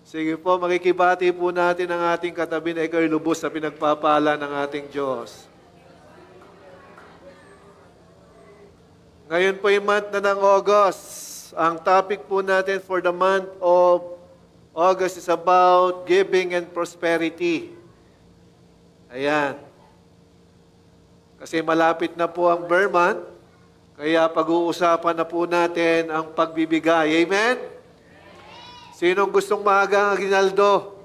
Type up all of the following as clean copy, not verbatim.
Sige po, makikibati po natin ang ating katabi na ikaw'y lubos sa pinagpapala ng ating Diyos. Ngayon po yung month na ng August. Ang topic po natin for the month of August is about giving and prosperity. Ayan. Kasi malapit na po ang Bear Month, kaya pag-uusapan na po natin ang pagbibigay. Amen? Sinong gustong maaga ang aginaldo?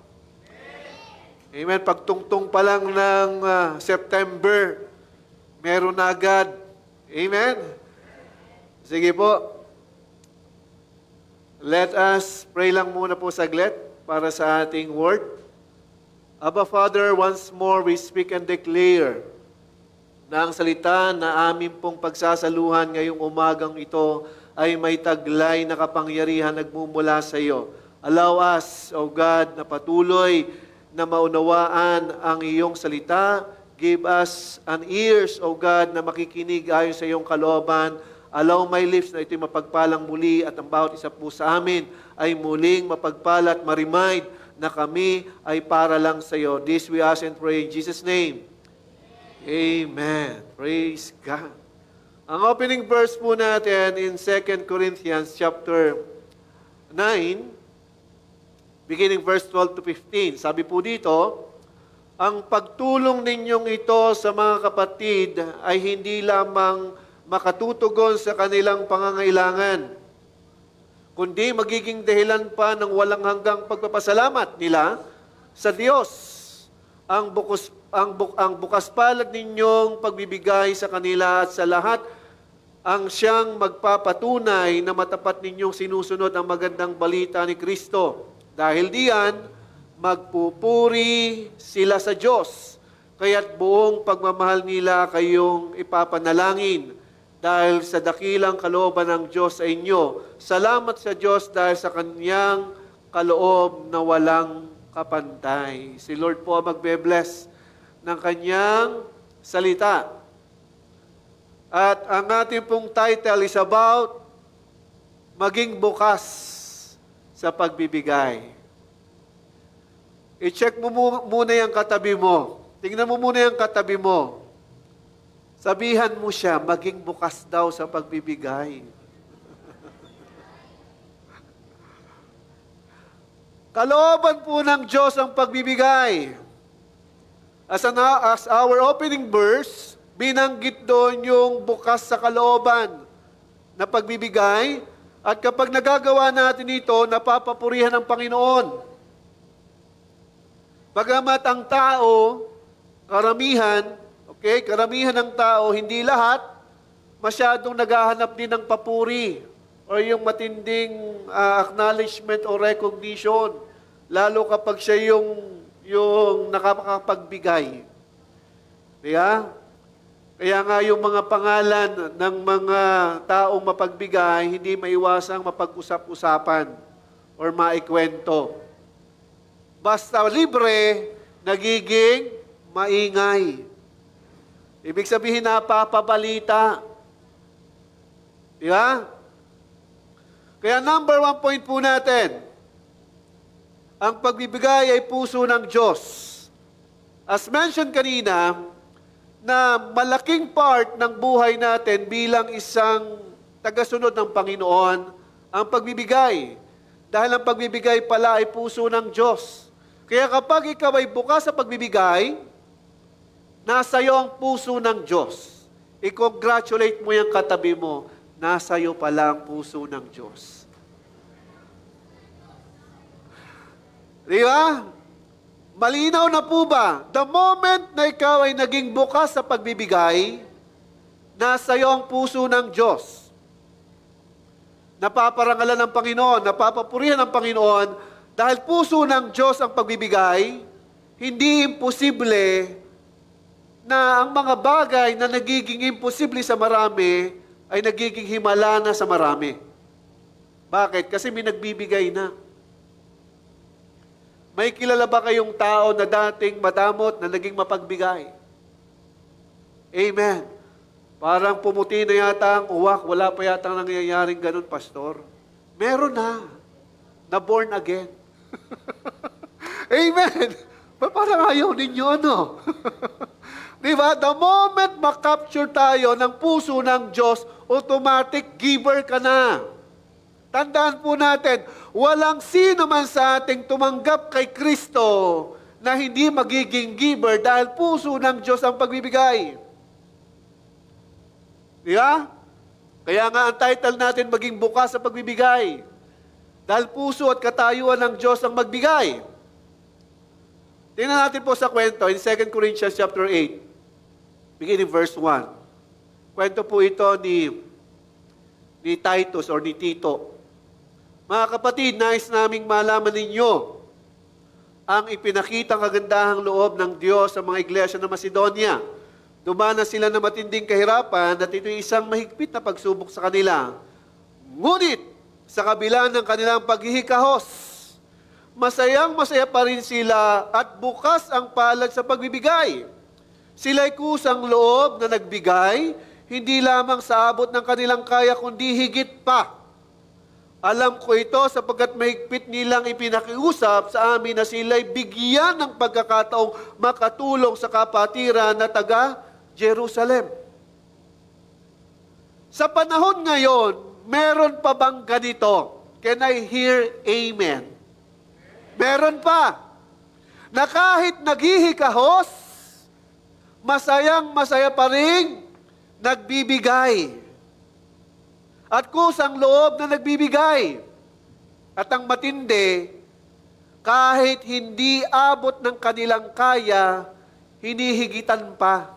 Amen. Pagtungtong pa lang ng September, meron na agad. Amen? Sige po. Let us pray lang muna po saglit para sa ating word. Abba Father, once more we speak and declare na ang salita na amin pong pagsasaluhan ngayong umagang ito ay may taglay na kapangyarihan nagmumula sa iyo. Allow us, O God, na patuloy na maunawaan ang iyong salita. Give us an ears, O God, na makikinig ayon sa iyong kalooban. Allow my lips na ito'y mapagpalang muli at ang bawat isa po sa amin ay muling mapagpala at ma-remind na kami ay para lang sa iyo. This we ask and pray in Jesus' name. Amen. Praise God. Ang opening verse po natin in 2 Corinthians chapter 9, beginning verse 12 to 15. Sabi po dito, ang pagtulong ninyong ito sa mga kapatid ay hindi lamang makatutugon sa kanilang pangangailangan, kundi magiging dahilan pa ng walang hanggang pagpapasalamat nila sa Diyos. Ang bukas palad ninyong pagbibigay sa kanila at sa lahat ang siyang magpapatunay na matapat ninyong sinusunod ang magandang balita ni Kristo. Dahil diyan, magpupuri sila sa Diyos, kaya't buong pagmamahal nila kayong ipapanalangin dahil sa dakilang kalooban ng Diyos sa inyo. Salamat sa Diyos dahil sa Kanyang kaloob na walang kapantay. Si Lord po magbe-bless ng Kanyang salita. At ang ating pong title is about maging bukas sa pagbibigay. I-check mo muna yung katabi mo. Tingnan mo muna yung katabi mo. Sabihan mo siya, maging bukas daw sa pagbibigay. Kalooban po ng Diyos ang pagbibigay. As our opening verse, binanggit doon yung bukas sa kalooban na pagbibigay. At kapag nagagawa natin ito, napapapurihan ng Panginoon. Bagamat ang tao, karamihan ng tao, hindi lahat, masyadong naghahanap din ng papuri o yung matinding acknowledgement o recognition, lalo kapag siya yung nakakapagbigay. Kaya nga yung mga pangalan ng mga taong mapagbigay, hindi maiwasang mapag-usap-usapan or maikwento. Basta libre, nagiging maingay. Ibig sabihin, napapabalita. Kaya number 1 point po natin, ang pagbibigay ay puso ng Diyos. As mentioned kanina, na malaking part ng buhay natin bilang isang tagasunod ng Panginoon, ang pagbibigay. Dahil ang pagbibigay pala ay puso ng Diyos. Kaya kapag ikaw ay bukas sa pagbibigay, nasa iyo ang puso ng Diyos. I-congratulate mo yung katabi mo, nasa iyo pala ang puso ng Diyos. Di ba? Malinaw na po ba? The moment na ikaw ay naging bukas sa pagbibigay, nasa iyo ang puso ng Diyos. Napaparangalan ng Panginoon, napapapurihan ng Panginoon, dahil puso ng Diyos ang pagbibigay, hindi imposible na ang mga bagay na nagiging imposible sa marami ay nagiging himala na sa marami. Bakit? Kasi may nagbibigay na. May kilala ba kayong tao na dating madamot na naging mapagbigay? Amen. Parang pumuti na yata ang uwak, wala pa yata nangyayaring ganun, pastor. Meron na born again. Amen! Parang ayaw ninyo, ano? Di ba? The moment makapture tayo ng puso ng Diyos, automatic giver ka na. Tandaan po natin, walang sino man sa ating tumanggap kay Kristo na hindi magiging giver dahil puso ng Diyos ang pagbibigay. Di ba? Kaya nga ang title natin maging bukas sa pagbibigay. Dahil puso at katayuan ng Diyos ang magbigay. Tingnan natin po sa kwento in 2 Corinthians chapter 8, beginning verse 1. Kwento po ito ni Titus or ni Tito. Mga kapatid, nais naming malaman ninyo ang ipinakitang kagandahang loob ng Diyos sa mga iglesia ng Macedonia. Dumanas sila na matinding kahirapan at ito'y isang mahigpit na pagsubok sa kanila. Ngunit, sa kabila ng kanilang paghihikahos, masayang-masaya pa rin sila at bukas ang palad sa pagbibigay. Sila'y kusang loob na nagbigay, hindi lamang sa abot ng kanilang kaya kundi higit pa. Alam ko ito sapagkat mahigpit nilang ipinakiusap sa amin na sila'y bigyan ng pagkakataong makatulong sa kapatiran na taga Jerusalem. Sa panahon ngayon, meron pa bang ganito? Can I hear amen? Meron pa. Na kahit naghihikahos, masayang-masaya pa rin nagbibigay. At kusang loob na nagbibigay. At ang matindi, kahit hindi abot ng kanilang kaya, hinihigitan pa.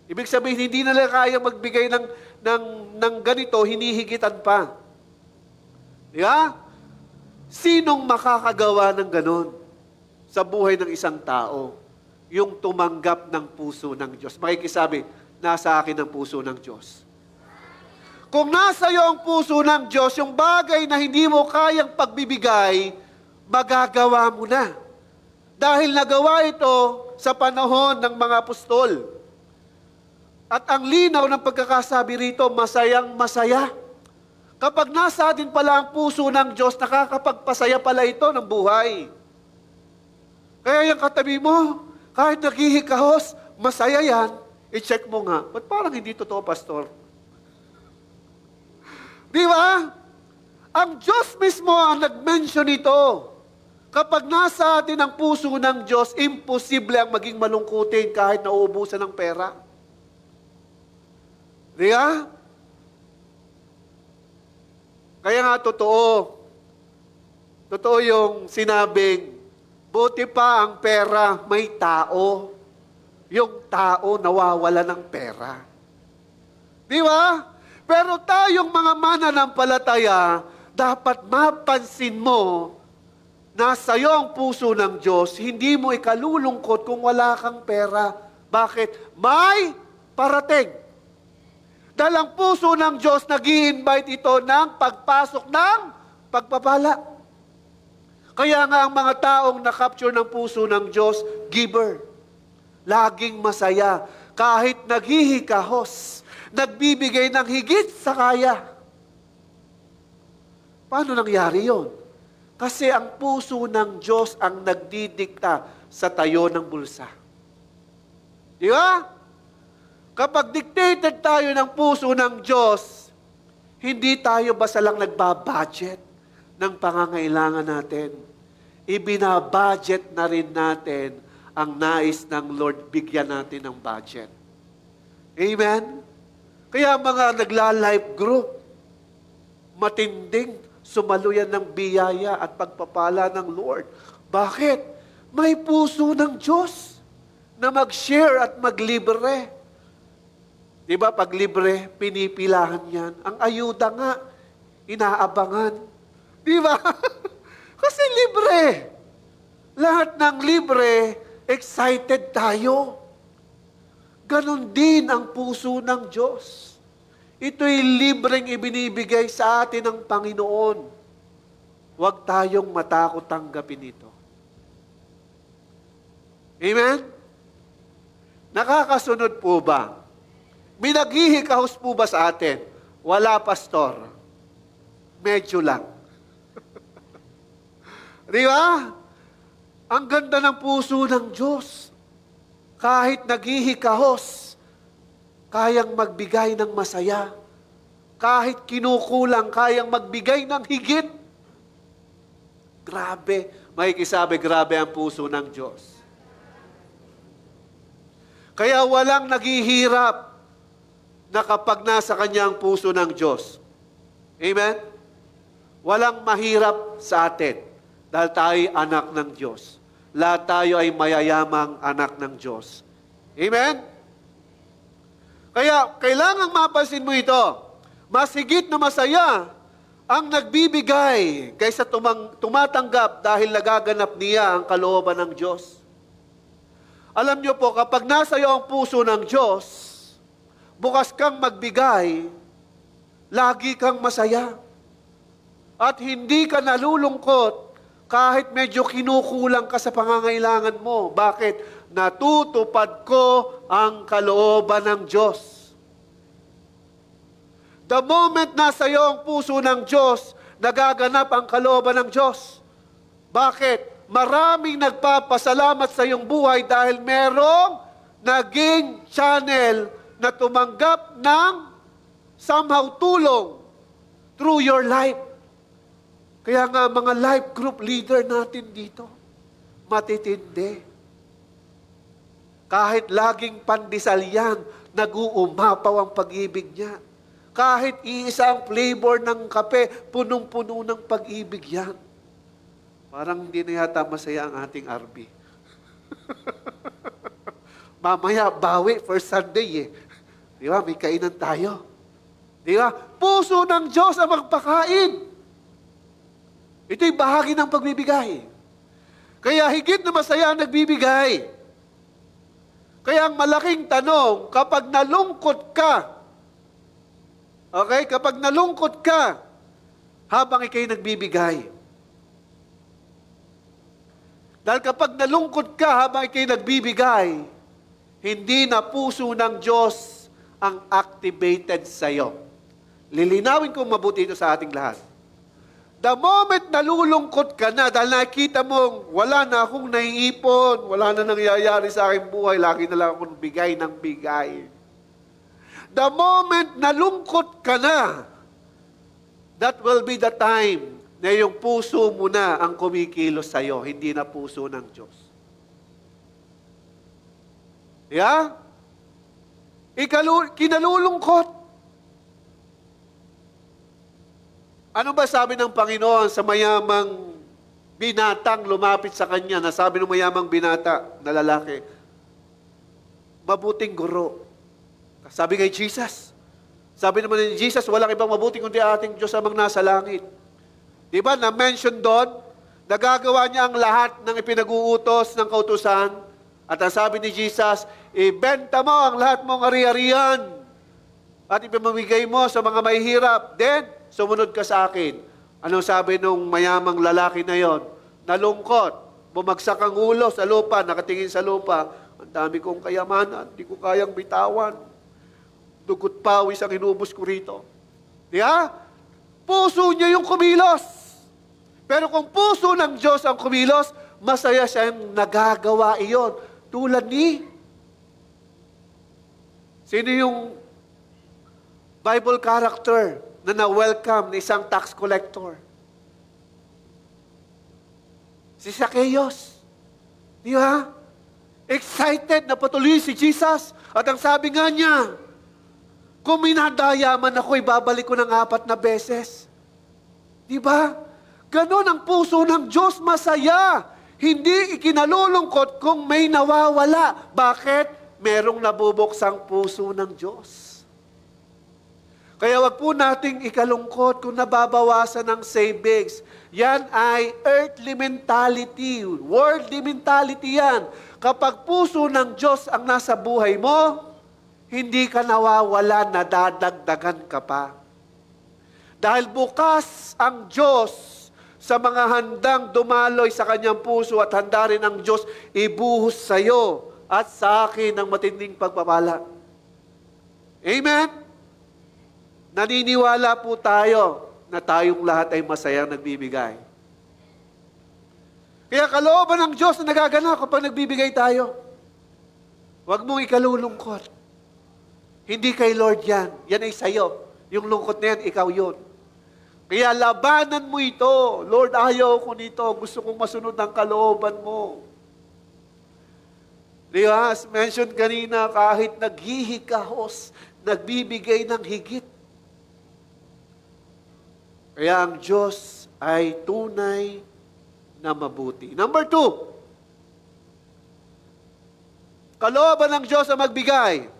Ibig sabihin, hindi nila kaya magbigay ng ganito, hinihigitan pa. Di ba? Sinong makakagawa ng ganon sa buhay ng isang tao? Yung tumanggap ng puso ng Diyos. Makikisabi, nasa akin ang puso ng Diyos. Kung nasa iyo ang puso ng Diyos, yung bagay na hindi mo kayang pagbibigay, magagawa mo na. Dahil nagawa ito sa panahon ng mga apostol. At ang linaw ng pagkakasabi rito, masayang-masaya. Kapag nasa atin pala ang puso ng Diyos, nakakapagpasaya pala ito ng buhay. Kaya yung katabi mo, kahit naghihikahos, masaya yan, i-check mo nga. Ba't parang hindi totoo, Pastor? Di ba? Ang Diyos mismo ang nag-mention ito. Kapag nasa atin ang puso ng Diyos, imposible ang maging malungkutin kahit nauubusan ng pera. Di ba? Kaya nga totoo. Totoo yung sinabing, buti pa ang pera may tao. Yung tao nawawala ng pera. Di ba? Pero tayong mga mananampalataya, dapat mapansin mo na sa iyo ang puso ng Diyos, hindi mo ikalulungkot kung wala kang pera. Bakit? May parating. Dahil ang puso ng Diyos, nag-i-invite ito ng pagpasok ng pagpapala. Kaya nga ang mga taong nakapture ng puso ng Diyos, giver. Laging masaya. Kahit naghihikahos, nagbibigay ng higit sa kaya. Paano nangyari yon? Kasi ang puso ng Diyos ang nagdidikta sa tayo ng bulsa. Di ba? Kapag dictated tayo ng puso ng Diyos, hindi tayo basta lang nagbabudget ng pangangailangan natin. Ibinabudget na rin natin ang nais ng Lord, bigyan natin ng budget. Amen? Kaya mga nagla-life group, matinding sumaluyan ng biyaya at pagpapala ng Lord. Bakit? May puso ng Diyos na mag-share at maglibre. Di ba pag libre, pinipilahan yan. Ang ayuda nga, inaabangan. Di ba? Kasi libre. Lahat ng libre, excited tayo. Ganon din ang puso ng Diyos. Ito'y libreng ibinibigay sa atin ng Panginoon. Huwag tayong matakot tanggapin ito. Amen? Nakakasunod po ba? May naghihikahos po ba sa atin? Wala, Pastor. Medyo lang. Di ba? Ang ganda ng puso ng Diyos. Kahit naghihikahos, kayang magbigay ng masaya. Kahit kinukulang, kayang magbigay ng higit. Grabe. Makikisabi, grabe ang puso ng Diyos. Kaya walang naghihirap na kapag nasa kanyang puso ng Diyos. Amen? Walang mahirap sa atin dahil tayo anak ng Diyos. Lahat tayo ay mayayamang anak ng Diyos. Amen? Kaya kailangang mapansin mo ito. Mas higit na masaya ang nagbibigay kaysa tumatanggap dahil nagaganap niya ang kalooban ng Diyos. Alam niyo po, kapag nasa iyo ang puso ng Diyos, bukas kang magbigay, lagi kang masaya. At hindi ka nalulungkot kahit medyo kinukulang ka sa pangangailangan mo. Bakit? Natutupad ko ang kalooban ng Diyos. The moment nasa iyo ang puso ng Diyos, nagaganap ang kalooban ng Diyos. Bakit? Maraming nagpapasalamat sa iyong buhay dahil merong naging channel na tumanggap ng somehow tulong through your life. Kaya nga mga life group leader natin dito, matitindi. Kahit laging pandesal yan, nag-uumapaw ang pag-ibig niya. Kahit iisa ang flavor ng kape, punong-puno ng pag-ibig yan. Parang hindi na yata masaya ang ating RB. Mamaya, bawi, first Sunday eh. Di ba? May kainan tayo. Di ba? Puso ng Diyos ang magpakain. Ito'y bahagi ng pagbibigay. Kaya higit na masaya ang nagbibigay. Kaya ang malaking tanong, kapag nalungkot ka, okay? Kapag nalungkot ka, habang ikay nagbibigay. Dahil kapag nalungkot ka habang ikay nagbibigay, hindi na puso ng Diyos ang activated sa iyo. Lilinawin kong mabuti ito sa ating lahat. The moment nalulungkot ka na dahil nakikita mong wala na akong naiipon, wala na nangyayari sa aking buhay, lagi na lang akong bigay ng bigay. The moment nalungkot ka na, that will be the time na yung puso mo na ang kumikilos sa iyo, hindi na puso ng Diyos. Yeah? Kinalulungkot. Ano ba sabi ng Panginoon sa mayamang binatang lumapit sa Kanya, na sabi ng mayamang binata na lalaki, mabuting guro. Sabi kay Jesus, sabi naman ni Jesus, walang ibang mabuting kundi ating Diyos amang nasa langit. Di ba, na-mention doon, nagagawa niya ang lahat ng ipinag-uutos ng kautusan, at ang sabi ni Jesus, ibenta mo ang lahat mong ari-arian, at ipamamigay mo sa mga mahihirap, then, sumunod ka sa akin. Anong sabi nung mayamang lalaki na yon? Nalungkot, bumagsak ang ulo sa lupa, nakatingin sa lupa, ang dami kong kayamanan, di ko kayang bitawan. Dugot pawis ang inubos ko rito. Di ba? Puso niya yung kumilos. Pero kung puso ng Diyos ang kumilos, masaya siya yung nagagawa iyon. Tulad ni, sino yung Bible character na na-welcome ni isang tax collector? Si Zacchaeus. Di ba? Excited na patuloy si Jesus. At ang sabi nga niya, kung minadaya man ako, ibabalik ko ng 4 na beses. Di ba? Ganon ang puso ng Diyos, masaya. Hindi ikinalulungkot kung may nawawala. Bakit? Merong nabubuksang puso ng Diyos. Kaya wag po nating ikalungkot kung nababawasan ng savings. Yan ay earthly mentality, worldly mentality yan. Kapag puso ng Diyos ang nasa buhay mo, hindi ka nawawala, nadadagdagan ka pa. Dahil bukas ang Diyos sa mga handang dumaloy sa kanyang puso at handa rin ang Diyos ibuhos sa iyo at sa akin ng matinding pagpapala. Amen? Naniniwala po tayo na tayong lahat ay masayang nagbibigay. Kaya kalooban ng Diyos na nagaganap kapag nagbibigay tayo. Huwag mong ikalulungkot. Hindi kay Lord yan. Yan ay sa'yo. Yung lungkot na yan, ikaw yun. Kaya labanan mo ito. Lord, ayaw ko nito. Gusto kong masunod ang kalooban mo. Di ba? As mentioned kanina, kahit naghihikahos, nagbibigay ng higit. Kaya ang Diyos ay tunay na mabuti. Number 2, kalooban ng Diyos ang magbigay.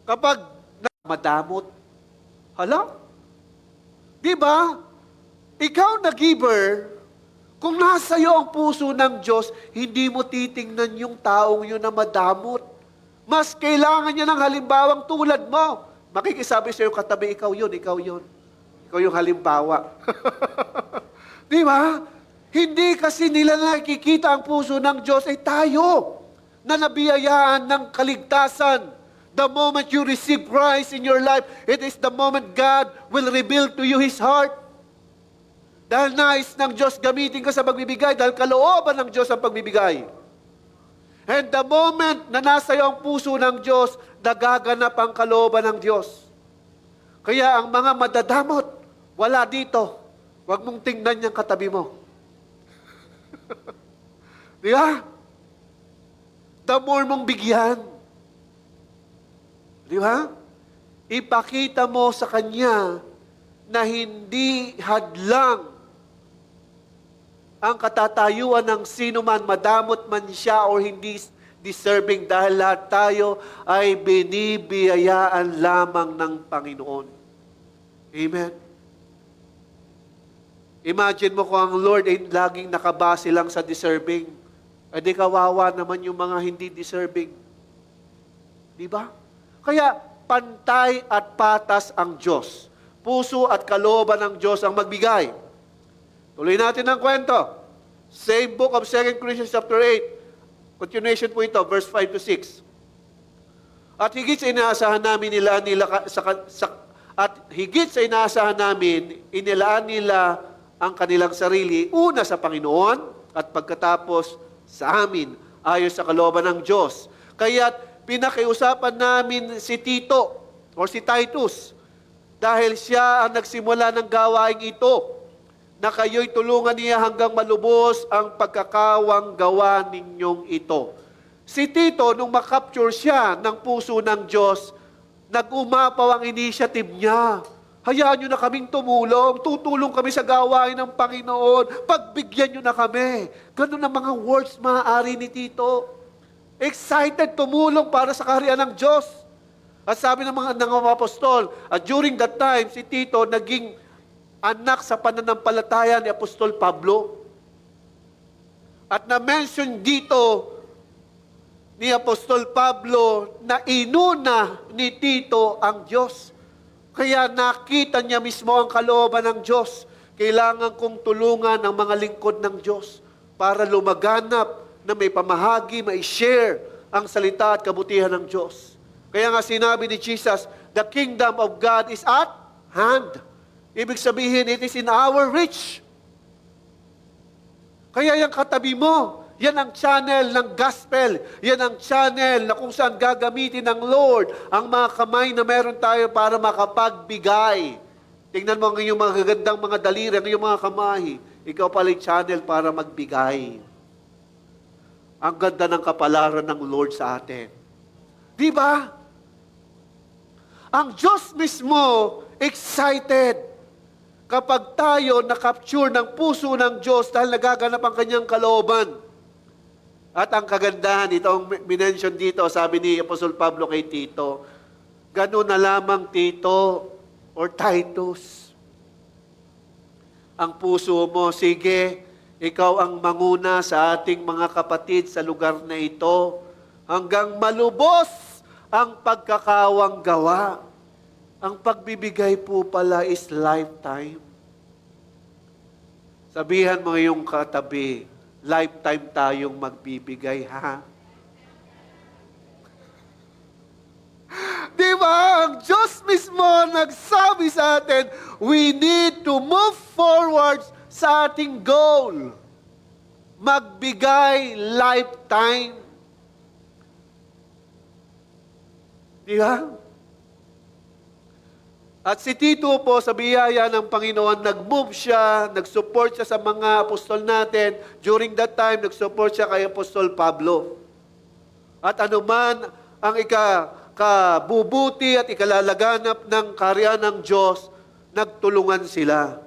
Kapag madamot, hala? Di ba? Ikaw na giver, kung nasa iyo ang puso ng Diyos, hindi mo titingnan yung taong yun na madamot. Mas kailangan niya ng halimbawang tulad mo. Makikisabi sa iyo katabi, ikaw yun, ikaw yun. Ikaw yung halimbawa. Di ba? Hindi kasi nila nakikita ang puso ng Diyos ay tayo na nabiyayaan ng kaligtasan. The moment you receive Christ in your life, it is the moment God will reveal to you His heart. Dahil nais ng Diyos gamitin ka sa pagbibigay, dahil kalooban ng Diyos ang pagbibigay. And the moment na nasa iyo ang puso ng Diyos, nagaganap ang kalooban ng Diyos. Kaya ang mga madadamot, wala dito. Huwag mong tingnan yung katabi mo. Di ba? The more mong bigyan. Di ba? Ipakita mo sa Kanya na hindi hadlang ang katatayuan ng sino man, madamot man siya or hindi deserving, dahil lahat tayo ay binibiyayaan lamang ng Panginoon. Amen? Imagine mo kung ang Lord ay laging nakabase lang sa deserving. Eh di kawawa naman yung mga hindi deserving. Di ba? Kaya pantay at patas ang Diyos. Puso at kalooban ng Diyos ang magbigay. Tuloy natin ang kwento. Same book of 2 Corinthians chapter 8. Continuation po ito, verse 5 to 6. At higit sa inaasahan namin inilaan nila ang kanilang sarili, una sa Panginoon at pagkatapos sa amin, ayon sa kalooban ng Diyos. Kaya't pinakiusapan namin si Tito o si Titus dahil siya ang nagsimula ng gawaing ito, na kayo'y tulungan niya hanggang malubos ang pagkakawang gawa ninyong ito. Si Tito, nung makapture siya ng puso ng Diyos, nag-umapaw ang initiative niya. Hayaan nyo na kaming tumulong, tutulong kami sa gawain ng Panginoon, pagbigyan nyo na kami. Ganun ang mga words maaari ni Tito. Excited tumulong para sa kaharian ng Diyos. At sabi ng mga apostol, at during that time, si Tito naging anak sa pananampalataya ni Apostol Pablo. At na-mention dito ni Apostol Pablo na inuna ni Tito ang Diyos. Kaya nakita niya mismo ang kalooban ng Diyos. Kailangan kong tulungan ang mga lingkod ng Diyos para lumaganap na may pamahagi, may share ang salita at kabutihan ng Diyos. Kaya nga sinabi ni Jesus, the kingdom of God is at hand. Ibig sabihin, it is in our reach. Kaya yung katabi mo, yan ang channel ng gospel. Yan ang channel na kung saan gagamitin ng Lord ang mga kamay na meron tayo para makapagbigay. Tingnan mo ang iyong mga gagandang mga daliri, ang iyong mga kamay. Ikaw pala yung channel para magbigay. Ang ganda ng kapalaran ng Lord sa atin. Di ba? Ang Diyos mismo excited kapag tayo nakapture ng puso ng Diyos dahil nagaganap ang kanyang kalooban. At ang kagandahan, ito ang minention dito, sabi ni Apostol Pablo kay Tito, gano'n na lamang Tito or Titus. Ang puso mo, sige, ikaw ang manguna sa ating mga kapatid sa lugar na ito hanggang malubos ang pagkakawang gawa. Ang pagbibigay po pala is lifetime. Sabihan mo yung katabi, lifetime tayong magbibigay, ha? Di ba? Ang Diyos mismo nagsabi sa atin, we need to move forward sa ating goal. Magbigay lifetime. Di ba? At si Tito po, sa biyaya ng Panginoon, nag-move siya, nag-support siya sa mga apostol natin. During that time, nag-support siya kay Apostol Pablo. At anuman ang kabubuti at ikalalaganap ng karya ng Diyos, nagtulungan sila.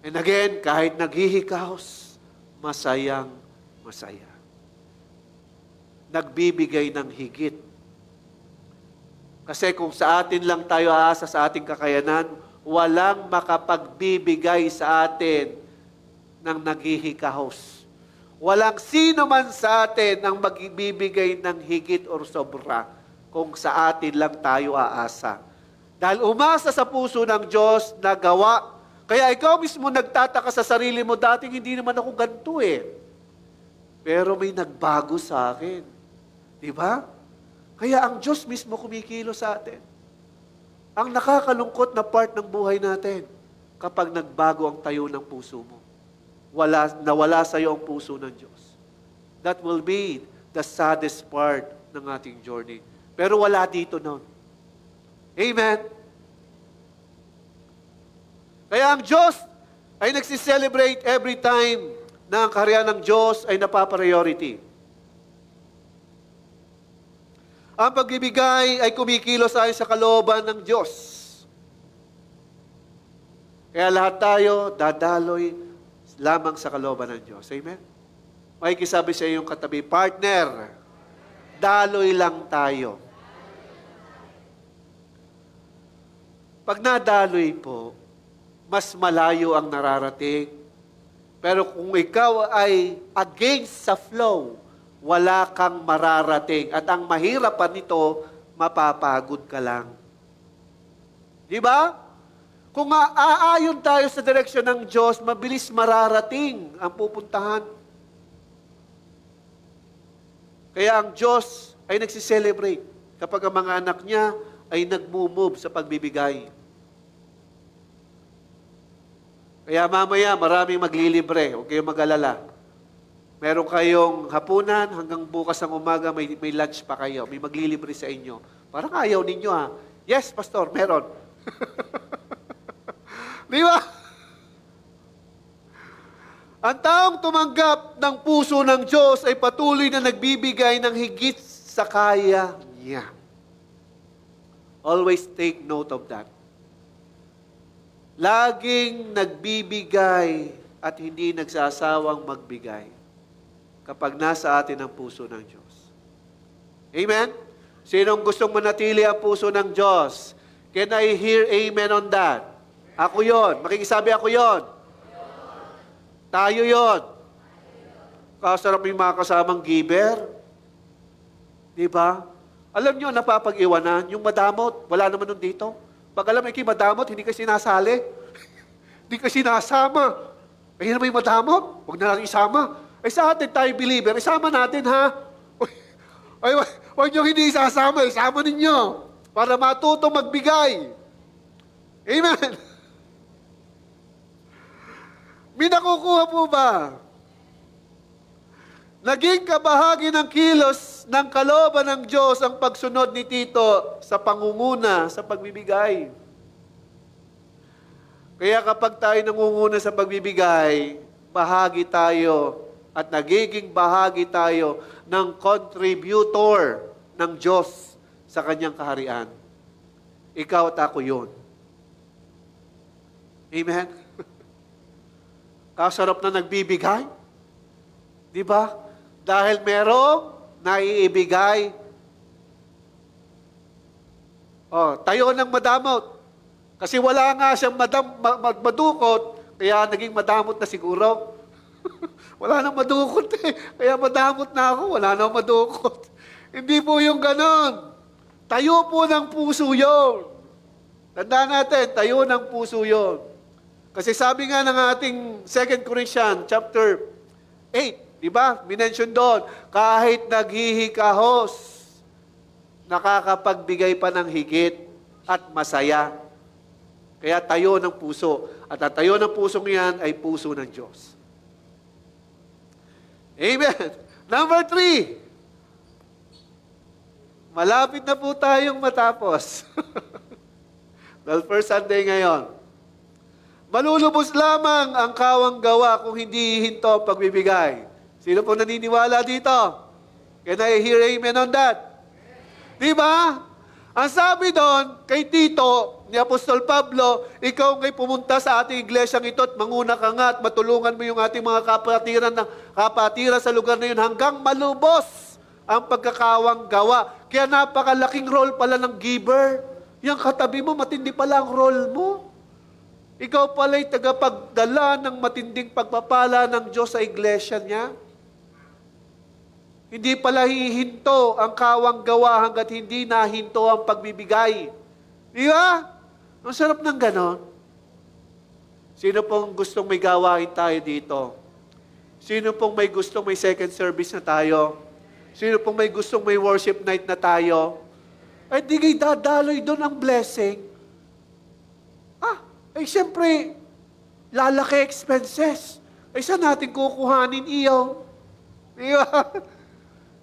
And again, kahit naghihikaos, masayang masaya. Nagbibigay ng higit. Kasi kung sa atin lang tayo aasa sa ating kakayanan, walang makapagbibigay sa atin ng naghihikahos. Walang sino man sa atin ang magbibigay ng higit or sobra kung sa atin lang tayo aasa. Dahil umasa sa puso ng Diyos na gawa. Kaya ikaw mismo nagtataka sa sarili mo, dating hindi naman ako ganito eh. Pero may nagbago sa akin. Di ba? Kaya ang Diyos mismo kumikilo sa atin. Ang nakakalungkot na part ng buhay natin, kapag nagbago ang tayo ng puso mo. Nawala sa iyo ang puso ng Diyos. That will be the saddest part ng ating journey. Pero wala dito noon. Amen? Kaya ang Diyos ay nagsiselebrate every time na ang kaharian ng Diyos ay napapriority. Ang pagbibigay ay kumikilos ayon sa kalooban ng Diyos. Kaya lahat tayo dadaloy lamang sa kalooban ng Diyos. Amen? May kisabi sa iyong katabi, partner, daloy lang tayo. Pag nadaloy po, mas malayo ang nararating. Pero kung ikaw ay against sa flow, wala kang mararating. At ang mahirap pa nito, mapapagod ka lang. Di ba? Kung aayon tayo sa direksyon ng Diyos, mabilis mararating ang pupuntahan. Kaya ang Diyos ay nagsiselebrate kapag ang mga anak niya ay nagmumove sa pagbibigay. Kaya mamaya maraming maglilibre, huwag kayong mag-alala. Meron kayong hapunan, hanggang bukas ng umaga may lunch pa kayo. May maglilibre sa inyo. Parang ayaw ninyo ha. Yes, Pastor, meron. Di ba? Ang taong tumanggap ng puso ng Diyos ay patuloy na nagbibigay ng higit sa kaya niya. Always take note of that. Laging nagbibigay at hindi nagsasawang magbigay kapag nasa atin ang puso ng Diyos. Amen? Sinong gustong manatili ang puso ng Diyos? Can I hear amen on that? Ako yon. Makikisabi ako yon. Tayo yon. Kasarap yung mga kasamang giver. Di ba? Alam nyo, napapag-iwanan, yung madamot, wala naman nun dito. Pag alam ikay madamot, hindi ka sinasali. Hindi ka sinasama. Ayun naman yung madamot, huwag na natin isama. Ay sa atin tayo believer, isama natin ha. Ay, huwag nyo hindi isasama, isama ninyo. Para matutong magbigay. Amen. May nakukuha po ba? Naging kabahagi ng kilos ng kalooban ng Diyos ang pagsunod ni Tito sa pangunguna, sa pagbibigay. Kaya kapag tayo nangunguna sa pagbibigay, bahagi tayo at nagiging bahagi tayo ng contributor ng Diyos sa kanyang kaharian. Ikaw at ako yun. Amen? Kasarap na nagbibigay. Di ba? Dahil merong naiibigay. Tayo ng madamot. Kasi wala nga siyang madukot, kaya naging madamot na siguro. Wala nang madukot eh. Kaya madamot na ako, wala nang madukot. Hindi po yung ganon. Tayo po ng puso yun. Tandaan natin, tayo ng puso yun. Kasi sabi nga ng ating 2 Corinthians chapter 8, di ba? Minention doon, kahit naghihikahos, nakakapagbigay pa ng higit at masaya. Kaya tayo ng puso. At ang tayo ng pusong yan ay puso ng Diyos. Amen. Number 3. Malapit na po tayong matapos. Dahil first Sunday ngayon. Malulubos lamang ang kawang gawa kung hindi hinto ang pagbibigay. Sino po naniniwala dito? Can I hear amen on that? Di ba? Ang sabi doon, kay Tito, ni Apostol Pablo, ikaw ngay pumunta sa ating iglesyang ito at manguna ka nga at matulungan mo yung ating mga kapatiran sa lugar na yun hanggang malubos ang pagkakawang gawa. Kaya napakalaking role pala ng giver. Yung katabi mo, matindi pala ang role mo. Ikaw pala'y tagapagdala ng matinding pagpapala ng Diyos sa iglesia niya. Hindi pala hihinto ang kawang gawa hanggat hindi nahinto ang pagbibigay. Di ba? Ang sarap ng ganon. Sino pong gustong may gawain tayo dito? Sino pong may gustong may second service na tayo? Sino pong may gustong may worship night na tayo? Ay di kayo dadaloy doon ang blessing. Ay siyempre, lalaki expenses. Ay saan natin kukuhanin iyo? Di ba?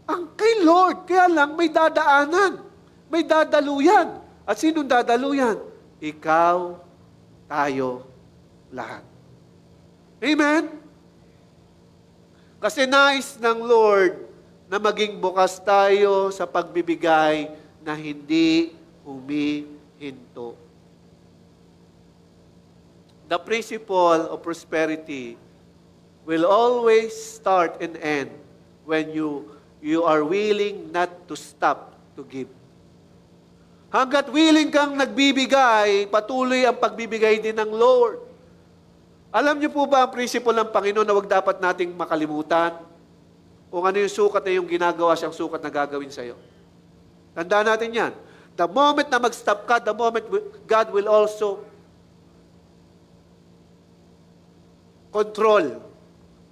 Ang kay Lord, kaya lang may dadaanan. May dadaluyan. At sinong dadaluyan? Ikaw, tayo, lahat. Amen? Kasi nais ng Lord na maging bukas tayo sa pagbibigay na hindi humihinto. The principle of prosperity will always start and end when you are willing not to stop to give. Hanggat willing kang nagbibigay, patuloy ang pagbibigay din ng Lord. Alam niyo po ba ang prinsipyo ng Panginoon na wag dapat nating makalimutan? Kung ano yung sukat na yung ginagawa siyang sukat na gagawin sa'yo. Tandaan natin yan. The moment na mag-stop ka, the moment God will also control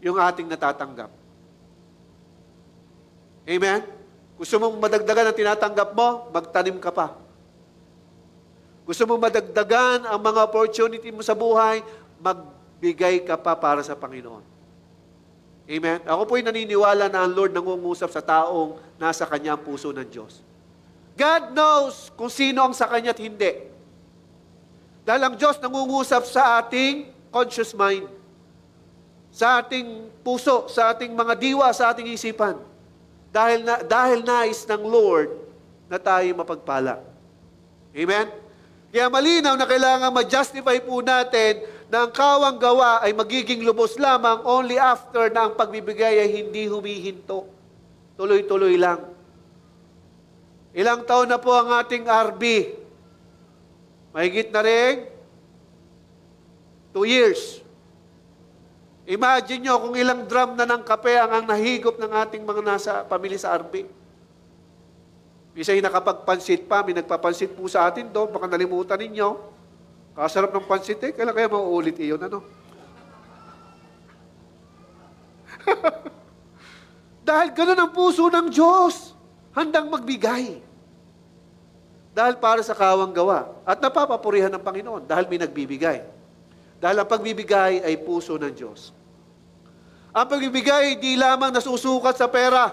yung ating natatanggap. Amen? Gusto mong madagdagan ang tinatanggap mo, magtanim ka pa. Gusto mong madagdagan ang mga opportunity mo sa buhay, magbigay ka pa para sa Panginoon. Amen? Ako po'y naniniwala na ang Lord nangungusap sa taong nasa Kanya ang puso ng Diyos. God knows kung sino ang sa Kanya at hindi. Dahil ang Diyos nangungusap sa ating conscious mind, sa ating puso, sa ating mga diwa, sa ating isipan. Dahil nais ng Lord na tayo mapagpala. Amen? Kaya malinaw na kailangan ma-justify po natin na ang kawang gawa ay magiging lubos lamang only after na ang pagbibigay ay hindi humihinto. Tuloy-tuloy lang. Ilang taon na po ang ating RB? Mahigit na rin 2 years. Imagine nyo kung ilang drum na ng kape ang nahigop ng ating mga nasa pamilya sa RB. Isa'y nakapagpansit pa, may nagpapansit po sa atin doon, baka nalimutan ninyo. Kasarap ng pansit kailan kaya mauulit iyon, ano? Dahil ganun ang puso ng Diyos, handang magbigay. Dahil para sa kawang gawa. At napapapurihan ng Panginoon dahil may nagbibigay. Dahil ang pagbibigay ay puso ng Diyos. Ang pagbibigay di lamang nasusukat sa pera,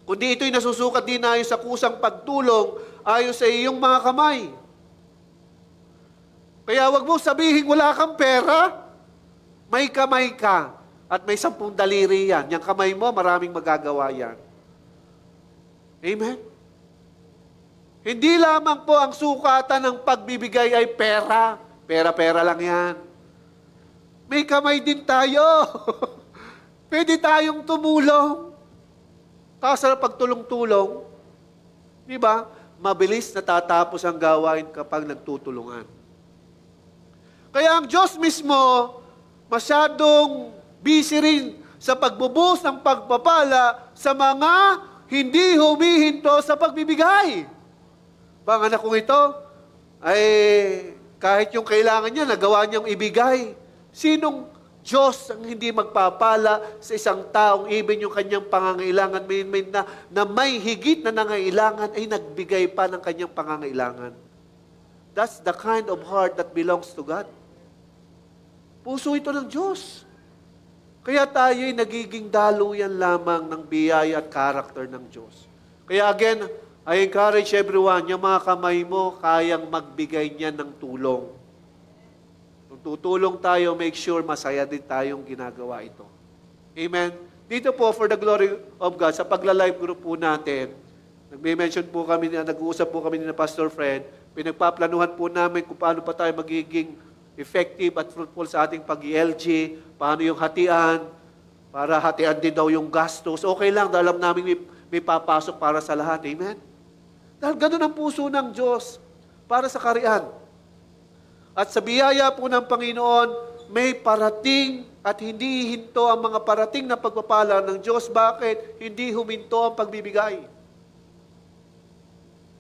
kundi ito'y nasusukat din ayon sa kusang pagtulong ayon sa iyong mga kamay. Kaya wag mo sabihin wala kang pera, may kamay ka at may 10 daliri yan. Yung kamay mo, maraming magagawa yan. Amen? Hindi lamang po ang sukatan ng pagbibigay ay pera. Pera-pera lang yan. May kamay din tayo. Pwede tayong tumulong. Kasarap pagtulong-tulong. Di ba? Mabilis natatapos ang gawain kapag nagtutulungan. Kaya ang Diyos mismo, masyadong busy rin sa pagbubuhos ng pagpapala sa mga hindi humihinto sa pagbibigay. Bang anak kong ito, ay kahit yung kailangan niya, nagawa niyang ibigay. Sinong Diyos ang hindi magpapala sa isang taong even yung kanyang pangangailangan na may higit na nangailangan ay nagbigay pa ng kanyang pangangailangan. That's the kind of heart that belongs to God. Puso ito ng Diyos. Kaya tayo'y nagiging daluyan lamang ng biyaya at karakter ng Diyos. Kaya again, I encourage everyone, yung mga kamay mo, kayang magbigay niyan ng tulong. Kung tutulong tayo, make sure masaya din tayong ginagawa ito. Amen? Dito po, for the glory of God, sa pagla-live group po natin, nag-mention po kami, nag-uusap po kami ni Pastor Fred, pinagpaplanuhan po namin kung paano pa tayo magiging effective at fruitful sa ating pag-ELG, paano yung hatian, para hatian din daw yung gastos. Okay lang, dahil alam namin may papasok para sa lahat. Amen? Dahil ganun ang puso ng Diyos para sa karian. At sa biyaya po ng Panginoon, may parating at hindi hinto ang mga parating na pagpapala ng Diyos. Bakit? Hindi huminto ang pagbibigay.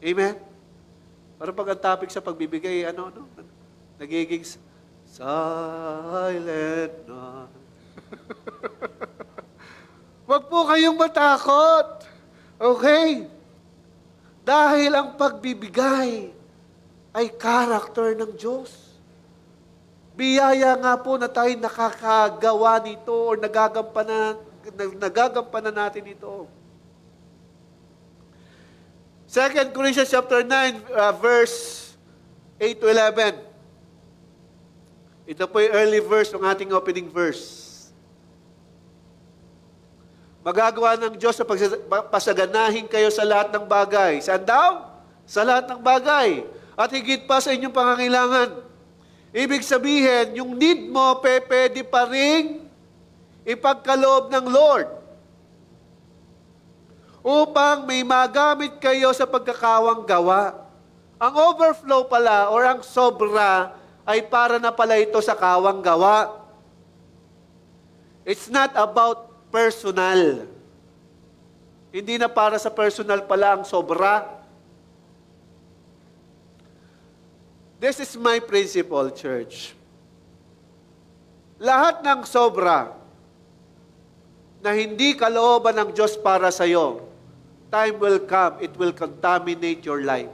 Amen? Parang pag ang topic sa pagbibigay, nagiging silent night. Huwag po kayong matakot. Okay? Dahil ang pagbibigay ay karakter ng Diyos. Biyaya nga po na tayo nakakagawa nito o nagagampanan natin ito. 2 Corinthians chapter 9, verse 8 to 11. Ito po yung early verse ng ating opening verse. Magagawa ng Diyos na pasaganahin kayo sa lahat ng bagay. Saan daw? Sa lahat ng bagay. At higit pa sa inyong pangangailangan. Ibig sabihin, yung need mo, pwede pa rin ipagkaloob ng Lord. Upang may magamit kayo sa pagkakawang gawa. Ang overflow pala, or ang sobra, ay para na pala ito sa kawang gawa. It's not about personal. Hindi na para sa personal pala ang sobra. This is my principle, church. Lahat ng sobra na hindi kalooban ng Diyos para sa iyo, time will come, it will contaminate your life.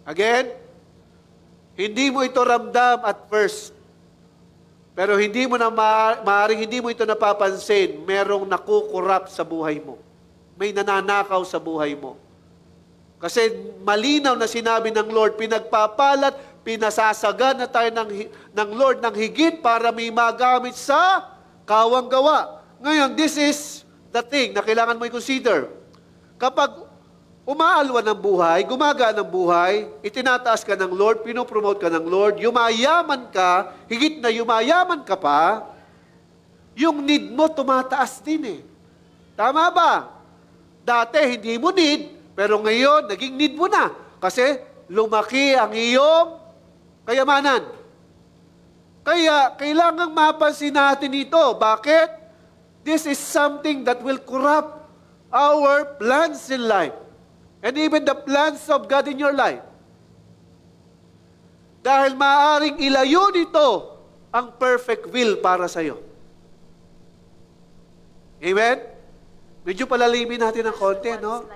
Again, hindi mo ito ramdam at first. Pero hindi mo na maaaring hindi mo ito napapansin, merong nakukurap sa buhay mo. May nananakaw sa buhay mo. Kasi malinaw na sinabi ng Lord, pinagpapalat, pinasasagan na tayo ng Lord ng higit para may magamit sa kawang gawa. Ngayon, this is the thing na kailangan mo i-consider. Kapag umaalwa ng buhay, gumagaan ng buhay, itinataas ka ng Lord, pinopromote ka ng Lord, yumayaman ka, higit na yumayaman ka pa, yung need mo tumataas din eh. Tama ba? Dati hindi mo need, pero ngayon naging need mo na. Kasi lumaki ang iyong kayamanan. Kaya kailangang mapansin natin ito. Bakit? This is something that will corrupt our plans in life. And even the plans of God in your life. Dahil maaaring ilayo nito ang perfect will para sa iyo. Amen? Medyo palalimin natin ng konti, no?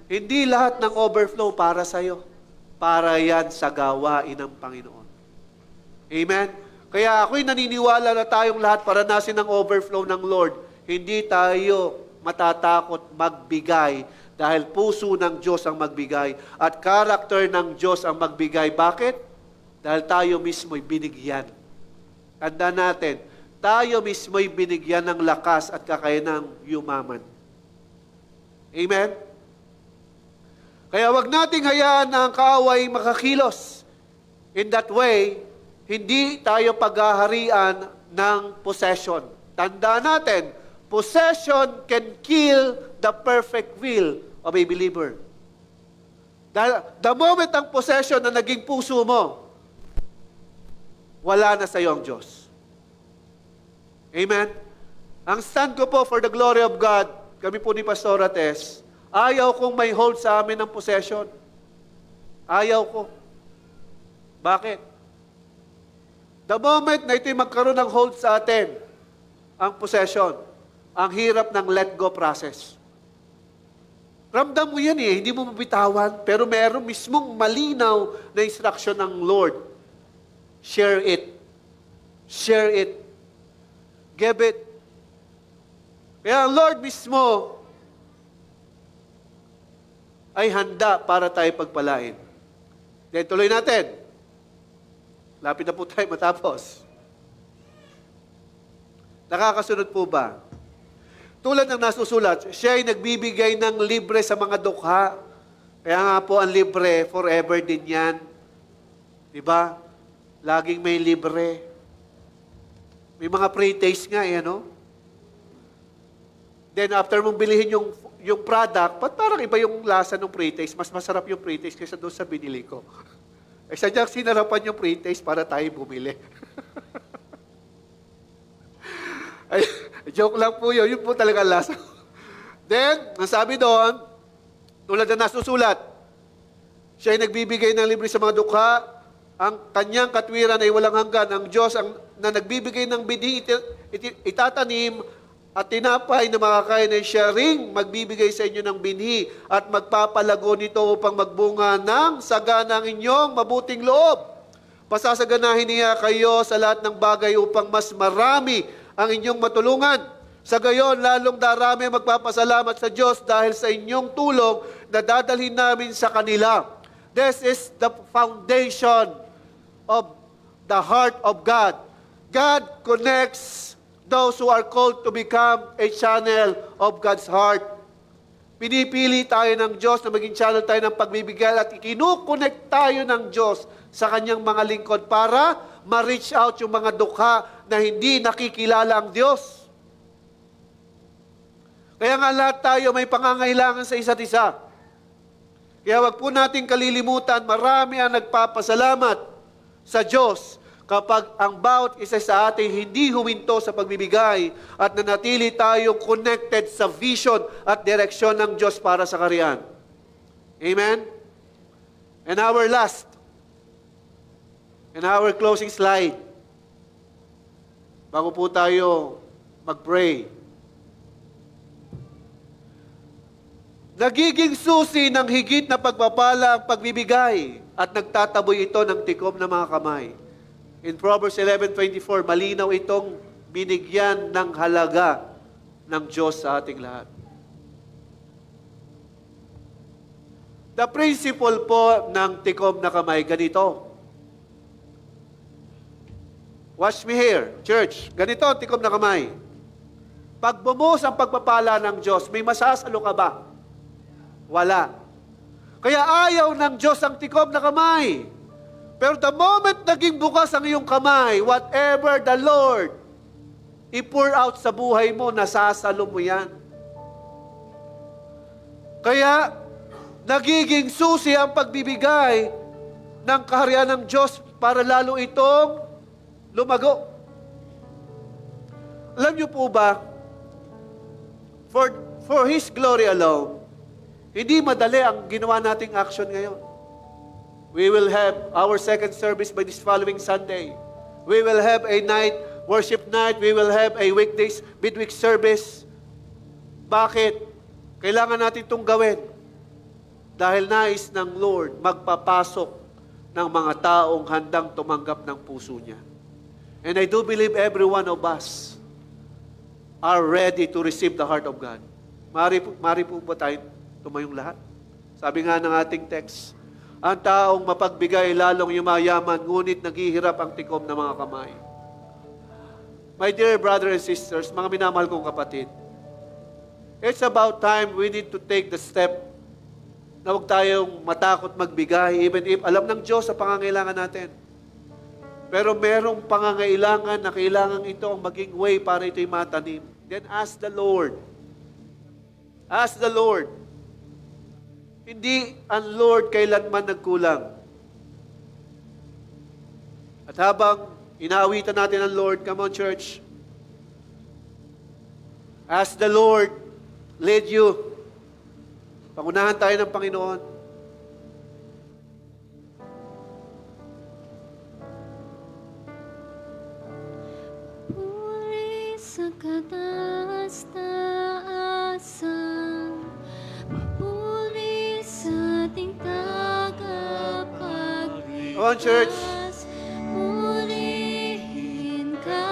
Hindi lahat ng overflow para sa iyo. Para yan sa gawain ng Panginoon. Amen? Kaya ako'y naniniwala na tayong lahat paranasin ng overflow ng Lord. Hindi tayo matatakot magbigay dahil puso ng Diyos ang magbigay at karakter ng Diyos ang magbigay. Bakit? Dahil tayo mismo'y binigyan. Tanda natin, tayo mismo'y binigyan ng lakas at kakayanang yumaman. Amen? Kaya wag nating hayaan na ang kaaway makakilos. In that way, hindi tayo paghaharian ng possession. Tanda natin, possession can kill the perfect will of a believer. The moment ang possession na naging puso mo, wala na sa iyo ang Diyos. Amen? Ang stand ko po for the glory of God, kami po ni Pastor Ates, ayaw kong may hold sa amin ng possession. Ayaw ko. Bakit? The moment na ito'y magkaroon ng hold sa atin, ang possession, ang hirap ng let go process. Ramdam mo yan hindi mo mabitawan, pero meron mismong malinaw na instruction ng Lord. Share it. Share it. Give it. Kaya ang Lord mismo ay handa para tayo pagpalain. Then tuloy natin. Lapit na po tayo matapos. Nakakasunod po ba? Tulad ng nasusulat, siya ay nagbibigay ng libre sa mga dukha. Kaya nga po ang libre, forever din yan. Diba? Laging may libre. May mga pre-taste nga ano? Then after mong bilihin yung product, parang iba yung lasa ng pre-taste. Mas masarap yung pre-taste kaysa doon sa binili ko. Sadyang sinarapan yung pre-taste para tayo bumili. Ay, joke lang po yun. Yun po talaga ang lasa. Then, ang sabi doon, tulad na nasusulat, siya ay nagbibigay ng libre sa mga dukha, ang kanyang katwiran ay walang hanggan. Ang Diyos na nagbibigay ng bidi, itatanim at tinapay na makakain ay siya ring magbibigay sa inyo ng binhi at magpapalago nito upang magbunga ng sagana ang inyong mabuting loob. Pasasaganahin niya kayo sa lahat ng bagay upang mas marami ang inyong matulungan. Sa gayon, lalong darami magpapasalamat sa Diyos dahil sa inyong tulong na dadalhin namin sa kanila. This is the foundation of the heart of God. God connects those who are called to become a channel of God's heart. Pinipili tayo ng Diyos na maging channel tayo ng pagbibigay at ikinukonect tayo ng Diyos sa kanyang mga lingkod para ma-reach out yung mga dukha na hindi nakikilala ang Diyos. Kaya nga lahat tayo may pangangailangan sa isa't isa. Kaya wag po nating kalilimutan, marami ang nagpapasalamat sa Diyos kapag ang bawat isa sa atin hindi huminto sa pagbibigay at nanatili tayong connected sa vision at direksyon ng Diyos para sa kaharian. Amen? And our closing slide. Bago po tayo mag-pray. Nagiging susi ng higit na pagpapala ang pagbibigay at nagtataboy ito ng tikom ng mga kamay. In Proverbs 11:24, malinaw itong binigyan ng halaga ng Diyos sa ating lahat. The principle po ng tikom na kamay, ganito. Watch me here, church. Ganito ang tikom na kamay. Pag bumuhos ang pagpapala ng Diyos, may masasalo ka ba? Wala. Kaya ayaw ng Diyos ang tikom na kamay. Pero the moment naging bukas ang iyong kamay, whatever the Lord i-pour out sa buhay mo, nasasalo mo yan. Kaya, nagiging susi ang pagbibigay ng kaharian ng Diyos para lalo itong lumago. Alam niyo po ba, for His glory alone, hindi madali ang ginawa nating action ngayon. We will have our second service by this following Sunday. We will have a night, worship night. We will have a weekdays, midweek service. Bakit? Kailangan natin itong gawin. Dahil nais ng Lord magpapasok ng mga taong handang tumanggap ng puso niya. And I do believe every one of us are ready to receive the heart of God. Mari po ba tayo tumayong lahat? Sabi nga ng ating text, ang taong mapagbigay lalong yumayaman, ngunit naghihirap ang tikom ng mga kamay. My dear brothers and sisters, mga minamahal kong kapatid, it's about time we need to take the step na huwag tayong matakot magbigay, even if alam ng Diyos sa pangangailangan natin. Pero merong pangangailangan na kailangan ito ang maging way para ito'y matanim. Then ask the Lord. Ask the Lord. Hindi ang Lord kailanman nagkulang. At habang inaawitan natin ang Lord, come on church, ask the Lord, lead you. Pangunahan tayo ng Panginoon. kataas-taasan, papuri sa ating tagapagligtas. Come on, church. Purihin ka,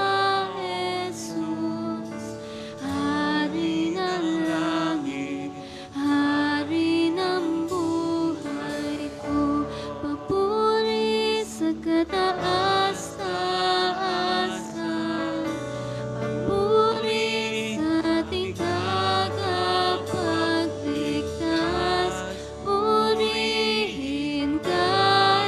Jesus, Hari ng langit, Hari ng buhay ko. Papuri sa kataas-taasan, papuri sa ating tagapagligtas. Purihin ka,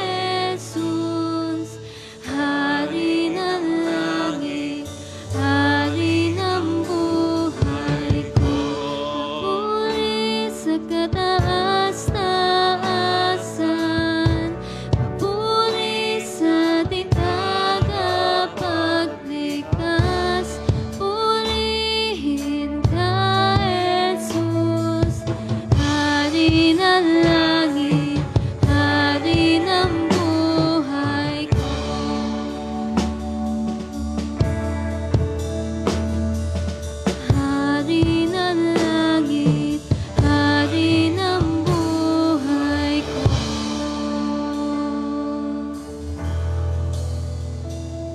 Jesus, Hari ng langit, Hari ng buhay ko. Papuri sa kataas-taasan, papuri sa ating tagapagligtas. Purihin ka, Jesus, Hari ng langit, Hari ng buhay ko. Hari ng langit, Hari ng buhay ko.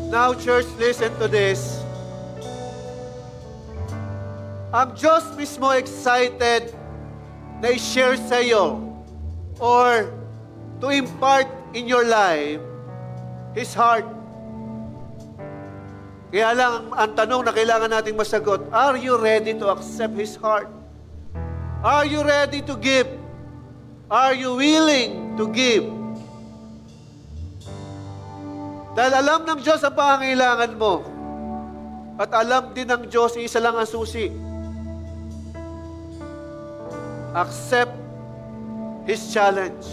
Now, church, listen to this. Ang Diyos mismo excited na i-share sa iyo or to impart in your life His heart. Kaya lang, ang tanong na kailangan nating masagot, are you ready to accept His heart? Are you ready to give? Are you willing to give? Dahil alam ng Diyos ang pangangailangan mo. At alam din ng Diyos, isa lang ang susi. Accept His challenge.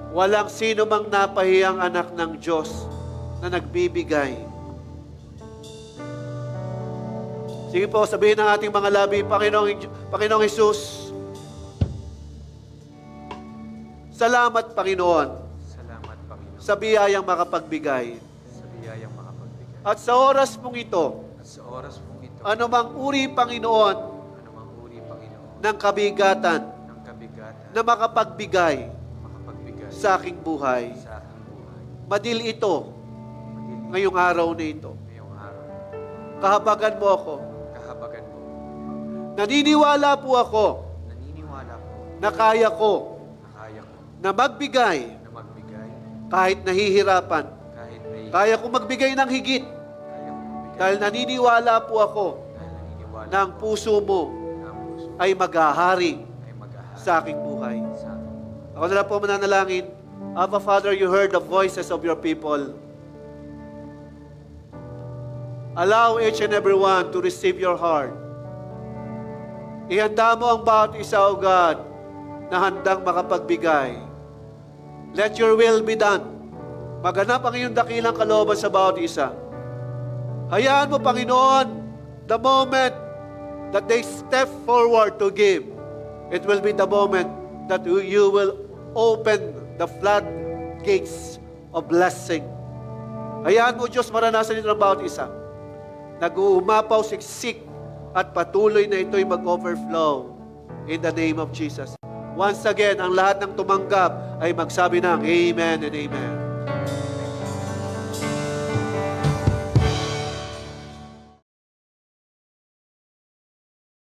Walang sino mang napahiyang anak ng Diyos na nagbibigay. Sige po, sabihin ng ating mga labi, Panginoong Hesus, salamat, Panginoon, Salamat, Panginoon, sa biyayang makapagbigay. sa biyayang makapagbigay. At sa oras mong ito, At sa oras mong ito, anumang uri, Panginoon, anumang uri, Panginoon, ng kabigatan ng kabigatan na makapagbigay makapagbigay sa aking buhay, sa aking buhay. madil ito, Maging ngayong araw na ito. ngayong araw, Kahabagan mo ako. kahabagan mo. Naniniwala po ako Naniniwala ko na kaya ko na kaya ko na magbigay na magbigay kahit nahihirapan. kahit may Kaya ko magbigay ng higit kaya ko magbigay. dahil naniniwala po ako Dahil naniniwala na ang ko puso mo na ang puso ay maghahari ay mag-ahari sa aking buhay. sa akin. Ako na lang po mananalangin. Abba Father, you heard the voices of your people. Allow each and every one to receive your heart. Ihanda mo ang bawat isa, O God, na handang makapagbigay. Let your will be done. Maganap ang iyong dakilang kalooban sa bawat isa. Hayaan mo, Panginoon, the moment that they step forward to give, it will be the moment that you will open the floodgates of blessing. Hayaan mo, Diyos, maranasan ito ng bawat isa. Nag-uumapaw, siksik, at patuloy na ito'y mag-overflow in the name of Jesus. Once again, ang lahat ng tumanggap ay magsabi ng Amen and Amen.